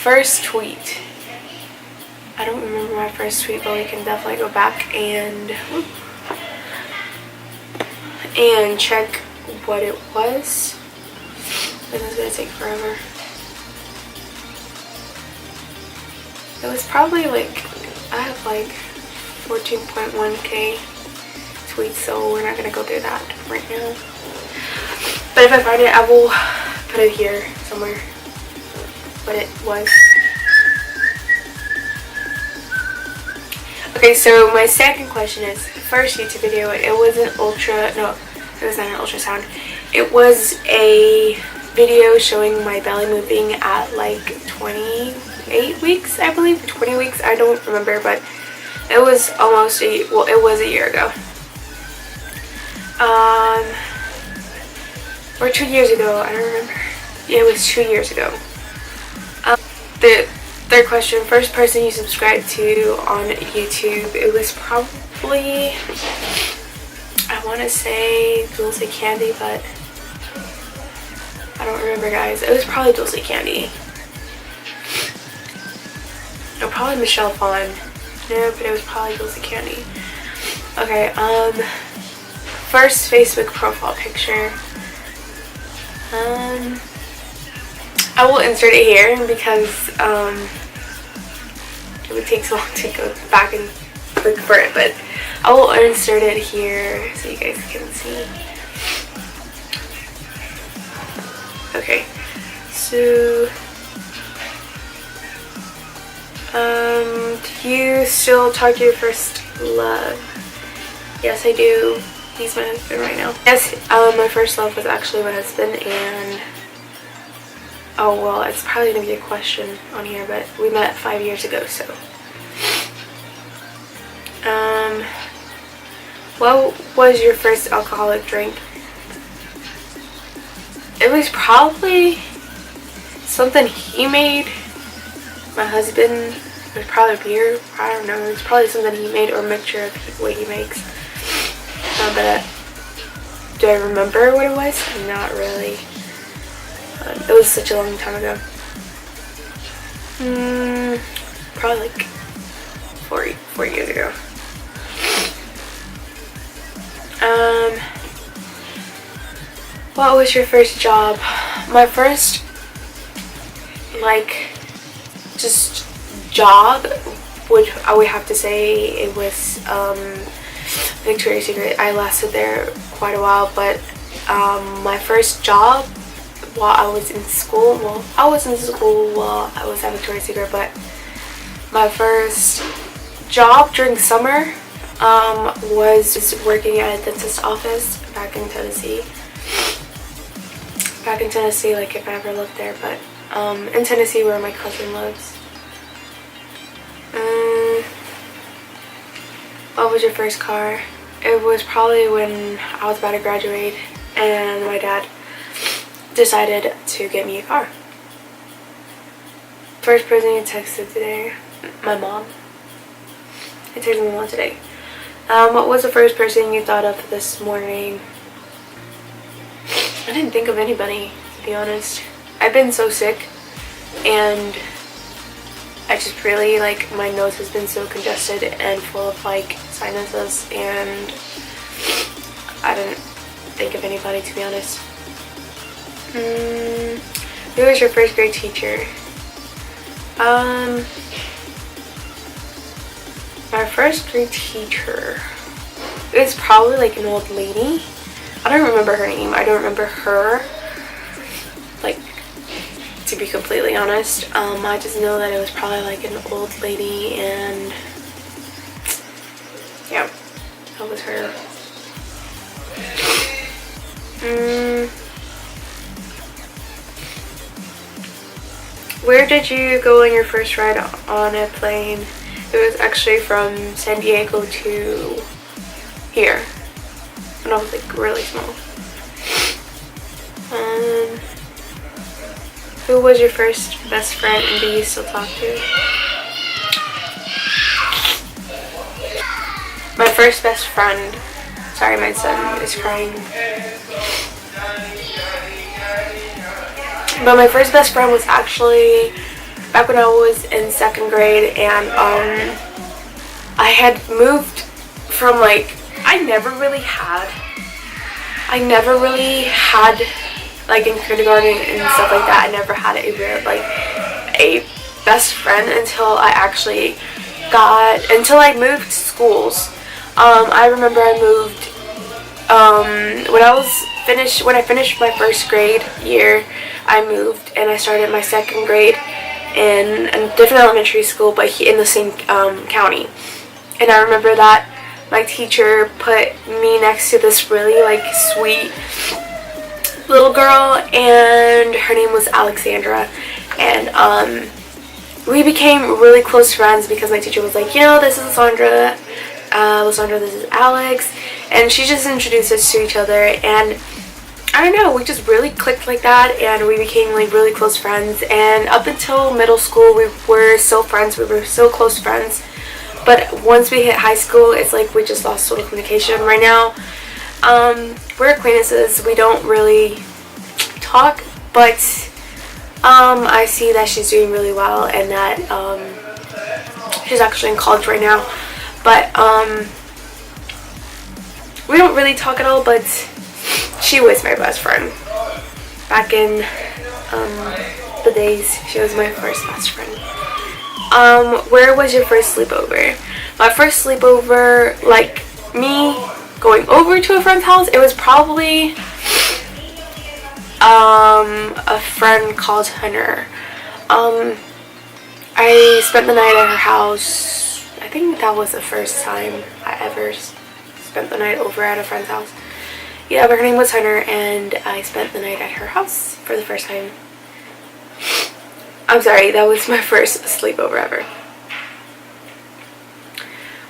first tweet. I don't remember my first tweet, but we can definitely go back and check what it was. This is gonna take forever. It was probably like, I have like 14.1k tweets, so we're not gonna go through that right now. But if I find it, I will put it here somewhere. What it was. Okay, so my second question is, first YouTube video, it was an no, it was not an ultrasound. It was a video showing my belly moving at like 28 weeks, I believe, 20 weeks, I don't remember, but it was almost it was a year ago. Or 2 years ago, I don't remember. Yeah, it was 2 years ago. The third question, first person you subscribed to on YouTube, it was probably, I want to say Dulce Candy, but I don't remember, guys. It was probably Dulce Candy. Or probably Michelle Phan. No, but it was probably Dulce Candy. Okay, first Facebook profile picture. I will insert it here because it would take so long to go back and look for it, but I will insert it here so you guys can see. Okay, so do you still talk to your first love? Yes, I do. He's my husband right now. Yes, my first love was actually my husband, and oh well, it's probably gonna be a question on here, but we met 5 years ago, so. What was your first alcoholic drink? It was probably something he made. My husband, it was probably beer. I don't know. It's probably something he made or a mixture of what he makes. But do I remember what it was? Not really. It was such a long time ago. Probably like 4 years ago. What was your first job? My first, like, just job I would have to say it was Victoria's Secret. I lasted there quite a while, but my first job while I was in school, well, I was in school while I was at Victoria's Secret, but my first job during summer was working at a dentist office back in Tennessee. Like if I ever lived there, but in Tennessee where my cousin lives. What was your first car? It was probably when I was about to graduate and my dad decided to get me a car. First person you texted today? My mom. I texted my mom today. What was the first person you thought of this morning? I didn't think of anybody, to be honest. I've been so sick and I just really, like, my nose has been so congested and full of like sinuses, and I didn't think of anybody, to be honest. Who was your first grade teacher? My first grade teacher, it was probably like an old lady. I don't remember her name. I don't remember her, like, to be completely honest. I just know that it was probably like an old lady, and yeah, that was her. Where did you go on your first ride on a plane? It was actually from San Diego to here when I was like really small. Who was your first best friend and do you still talk to? My first best friend. Sorry, my son is crying. But my first best friend was actually back when I was in 2nd grade, and I had moved from like, I never really had like in kindergarten and stuff like that, I never had a best friend until I moved schools. I remember I moved when I finished my 1st grade year. I moved and I started my 2nd grade in a different elementary school, but in the same county. And I remember that my teacher put me next to this really like sweet little girl, and her name was Alexandra, and we became really close friends because my teacher was like, this is Lysandra, this is Alex, and she just introduced us to each other, and I don't know, we just really clicked like that, and we became like really close friends. And up until middle school, we were so close friends. But once we hit high school, it's like we just lost total communication. Right now, we're acquaintances. We don't really talk, but I see that she's doing really well, and that she's actually in college right now. But we don't really talk at all, but she was my best friend. Back in the days, she was my first best friend. Where was your first sleepover? My first sleepover, like me going over to a friend's house, it was probably a friend called Hunter. I spent the night at her house. I think that was the first time I ever spent the night over at a friend's house. Yeah, but her name was Hunter, and I spent the night at her house for the first time. I'm sorry, that was my first sleepover ever.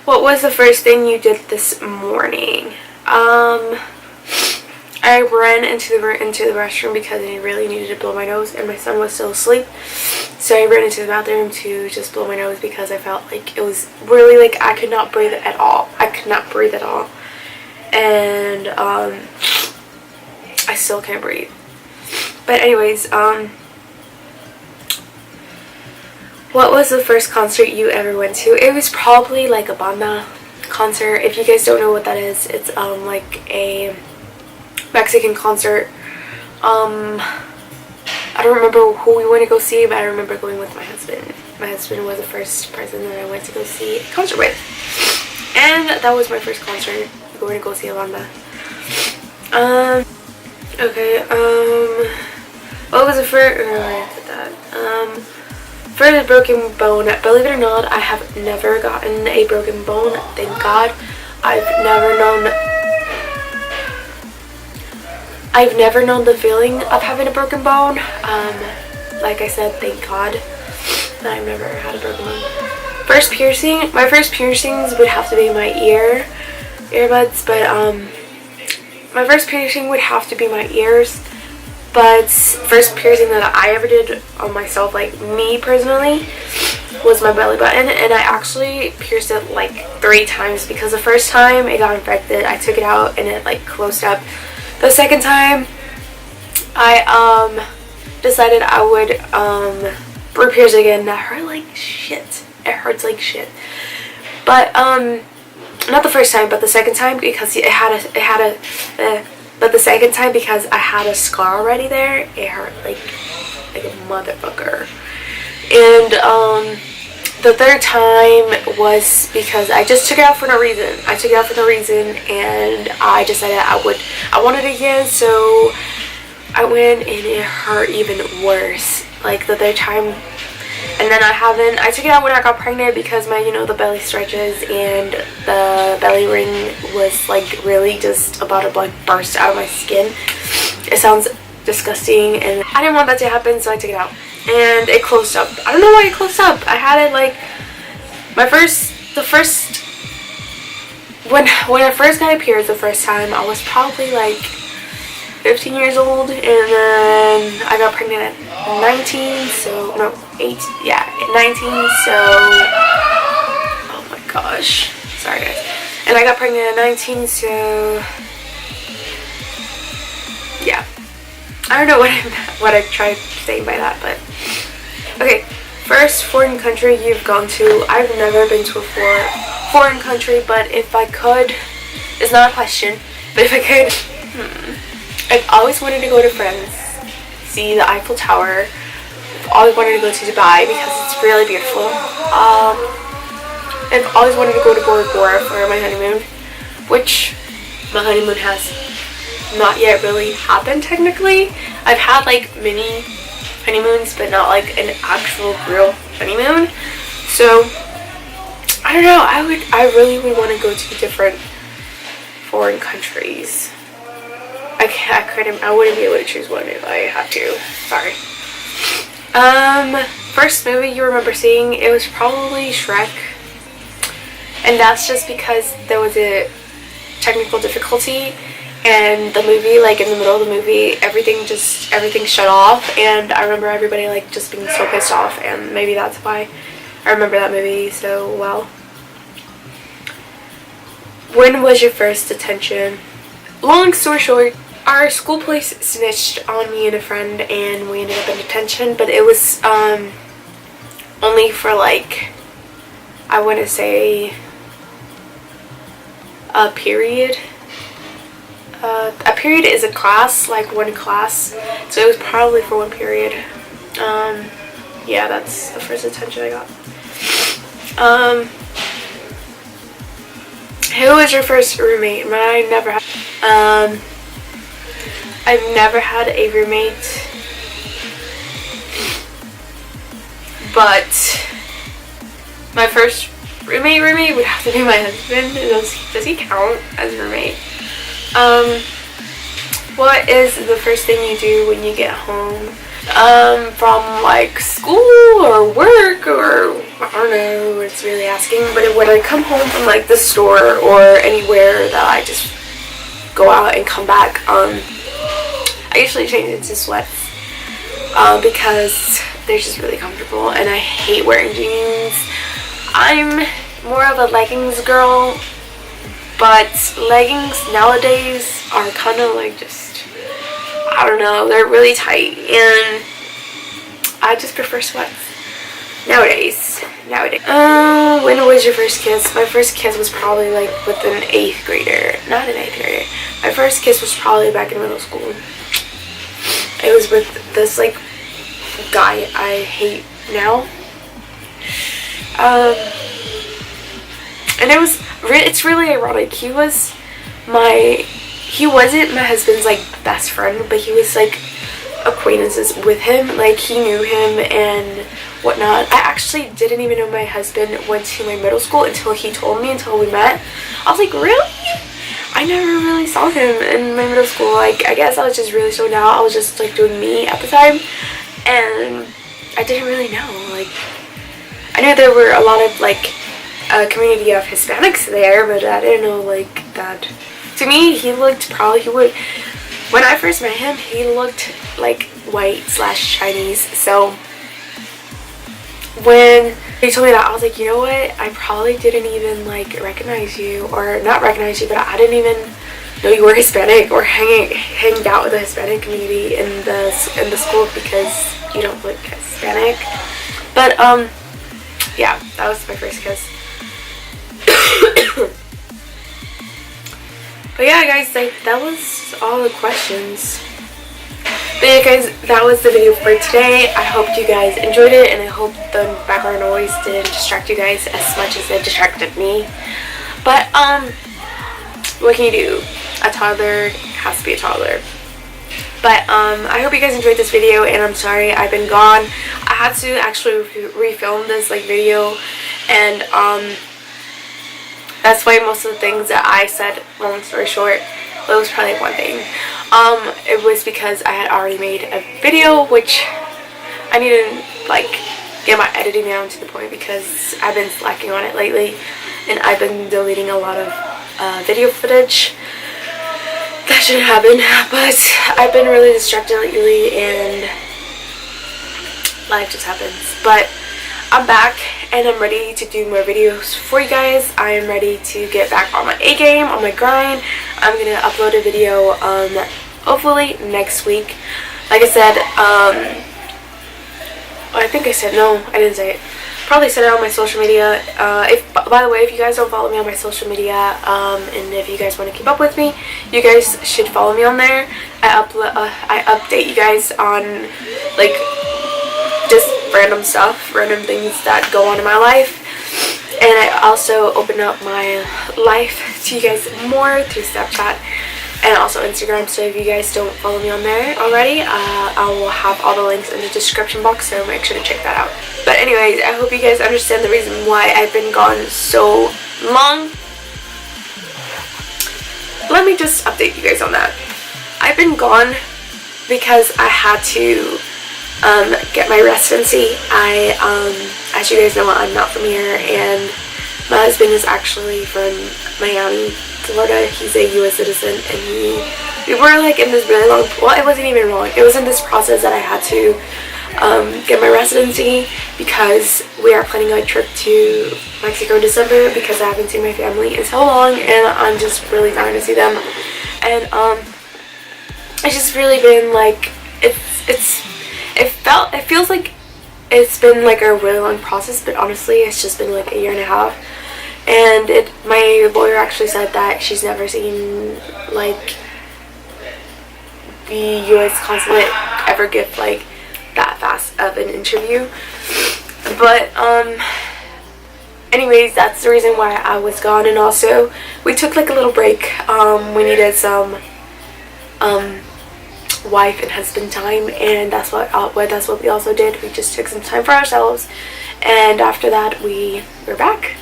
What was the first thing you did this morning? I ran into the restroom because I really needed to blow my nose, and my son was still asleep. So I ran into the bathroom to just blow my nose because I felt like it was really like I could not breathe at all. And I still can't breathe. But anyways, what was the first concert you ever went to? It was probably like a banda concert. If you guys don't know what that is, it's like a Mexican concert. I don't remember who we went to go see, but I remember going with my husband. My husband was the first person that I went to go see a concert with. And that was my first concert, going to go see a banda. Okay, what was the first, first broken bone? Believe it or not, I have never gotten a broken bone, thank God. I've never known the feeling of having a broken bone. Like I said, thank God that I've never had a broken bone. First piercing, my first piercings would have to be my earbuds, but my first piercing would have to be my ears. But first piercing that I ever did on myself, like me personally, was my belly button, and I actually pierced it like 3 times because the first time it got infected, I took it out and it like closed up. The second time I decided I would re-pierce it again. That hurt like shit. It hurts like shit. But not the first time, but the second time because but the second time because I had a scar already there, it hurt like a motherfucker. And the third time was because I just took it out for no reason. And I decided I wanted it again, so I went and it hurt even worse. Like the third time. And then I took it out when I got pregnant because my, the belly stretches and the belly ring was like really just about to like burst out of my skin. It sounds disgusting and I didn't want that to happen, so I took it out. And it closed up. I don't know why it closed up. I had it like when I first got it pierced the first time, I was probably like 15 years old, and then I got pregnant at 19, so, no, 19, so, oh my gosh, sorry guys, and I got pregnant at 19, so, yeah, I don't know what I tried saying by that, but, okay, First foreign country you've gone to. I've never been to a foreign country, but if I could, it's not a question, but if I could, I've always wanted to go to France, see the Eiffel Tower. I've always wanted to go to Dubai because it's really beautiful. I've always wanted to go to Bora Bora for my honeymoon, which my honeymoon has not yet really happened technically. I've had like mini honeymoons, but not like an actual real honeymoon. So I don't know, I really would want to go to different foreign countries. I wouldn't be able to choose one if I had to. Sorry. First movie you remember seeing, it was probably Shrek. And that's just because there was a technical difficulty and the movie, like in the middle of the movie, everything shut off, and I remember everybody like just being so pissed off, and maybe that's why I remember that movie so well. When was your first detention? Long story short, our school police snitched on me and a friend, and we ended up in detention, but it was only for like, I want to say a period. A period is a class, like one class, so it was probably for one period. Yeah, that's the first attention I got. Who was your first roommate? I've never had a roommate, but my first roommate would have to be my husband. Does he count as a roommate? What is the first thing you do when you get home? From like school or work, or I don't know, it's really asking, but when I come home from like the store or anywhere that I just go out and come back, I usually change into sweats, because they're just really comfortable, and I hate wearing jeans. I'm more of a leggings girl, but leggings nowadays are kind of like just, I don't know, they're really tight, and I just prefer sweats nowadays. When was your first kiss? My first kiss was probably like with an 8th grader. Not an 8th grader. My first kiss was probably back in middle school. It was with this like guy I hate now. And it's really ironic. He wasn't my husband's like best friend, but he was like acquaintances with him. Like he knew him and whatnot. I actually didn't even know my husband went to my middle school until he told me, until we met. I was like, really? I never really saw him in my middle school. Like, I guess I was just really stoned out. I was just like doing me at the time, and I didn't really know. Like, I knew there were a lot of like a community of Hispanics there, but I didn't know like that. To me, he looked when I first met him, he looked like white/Chinese. So when he told me that, I was like, you know what? I probably didn't even like recognize you, or not recognize you, but I didn't even know you were Hispanic or hanged out with the Hispanic community in the school, because you don't look Hispanic. But yeah, that was my first kiss. But yeah, guys, like that was all the questions. But yeah, guys, that was the video for today. I hope you guys enjoyed it, and I hope the background noise didn't distract you guys as much as it distracted me. But what can you do? A toddler has to be a toddler. But I hope you guys enjoyed this video, and I'm sorry I've been gone. I had to actually refilm this like video, and that's why most of the things that I said, long story short, it was probably one thing. It was because I had already made a video, which I need to like get my editing down to the point, because I've been slacking on it lately, and I've been deleting a lot of video footage that shouldn't happen. But I've been really distracted lately, and life just happens. But I'm back, and I'm ready to do more videos for you guys. I am ready to get back on my A game, on my grind. I'm gonna upload a video hopefully next week. Like I said, I think I said, no, I didn't say it. Probably said it on my social media. By the way, if you guys don't follow me on my social media, and if you guys want to keep up with me, you guys should follow me on there. I update you guys on like just random stuff, random things that go on in my life. And I also open up my life to you guys more through Snapchat and also Instagram. So if you guys don't follow me on there already, I will have all the links in the description box, so make sure to check that out. But anyways, I hope you guys understand the reason why I've been gone so long. Let me just update you guys on that. I've been gone because I had to get my residency. As you guys know, I'm not from here, and my husband is actually from Miami, Florida. He's a U.S. citizen, and we were like in this really long, well, it wasn't even long, it was in this process that I had to get my residency, because we are planning a trip to Mexico in December, because I haven't seen my family in so long, and I'm just really dying to see them. And it's just really been like, it feels like it's been like a really long process, but honestly it's just been like a year and a half. And my lawyer actually said that she's never seen like the U.S. consulate ever give like that fast of an interview. But anyways, that's the reason why I was gone. And also we took like a little break. We needed some wife and husband time, and that's what we also did. We just took some time for ourselves, and after that we're back,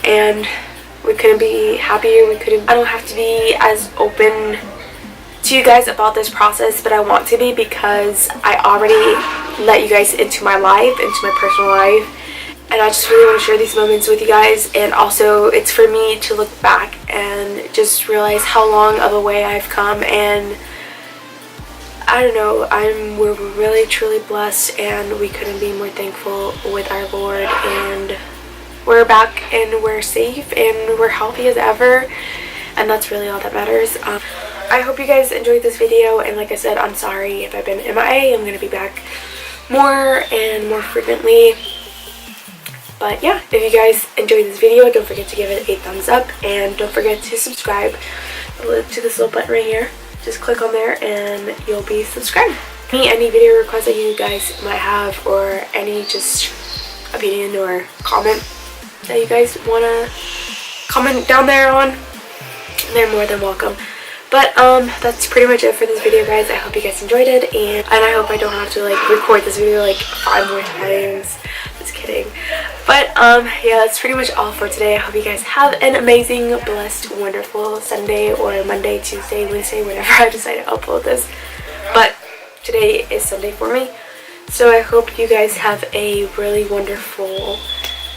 and we couldn't be happier. I don't have to be as open to you guys about this process, but I want to be, because I already let you guys into my life, into my personal life, and I just really want to share these moments with you guys. And also it's for me to look back and just realize how long of a way I've come. And I don't know, we're really truly blessed, and we couldn't be more thankful with our Lord. And we're back, and we're safe, and we're healthy as ever, and that's really all that matters. I hope you guys enjoyed this video, and like I said, I'm sorry if I've been MIA. I'm gonna be back more and more frequently. But yeah, if you guys enjoyed this video, don't forget to give it a thumbs up, and don't forget to subscribe to this little button right here. Just click on there and you'll be subscribed. Any video requests that you guys might have, or any just opinion or comment that you guys want to comment down there on, they're more than welcome. But that's pretty much it for this video, guys. I hope you guys enjoyed it, and I hope I don't have to like record this video like 5 more times. Just kidding. But yeah, that's pretty much all for today. I hope you guys have an amazing, blessed, wonderful Sunday, or Monday, Tuesday, Wednesday, whenever I decide to upload this. But today is Sunday for me, so I hope you guys have a really wonderful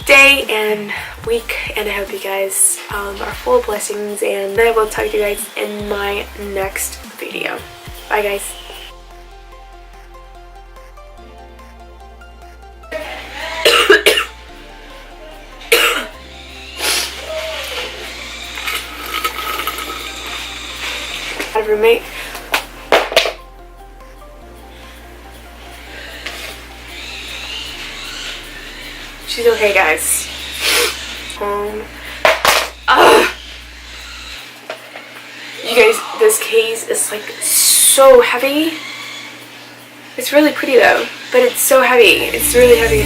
day and week, and I hope you guys are full of blessings, and I will talk to you guys in my next video. Bye, guys. Had a roommate. She's okay, guys. You guys, this case is like so heavy. It's really pretty though, but it's so heavy. It's really heavy.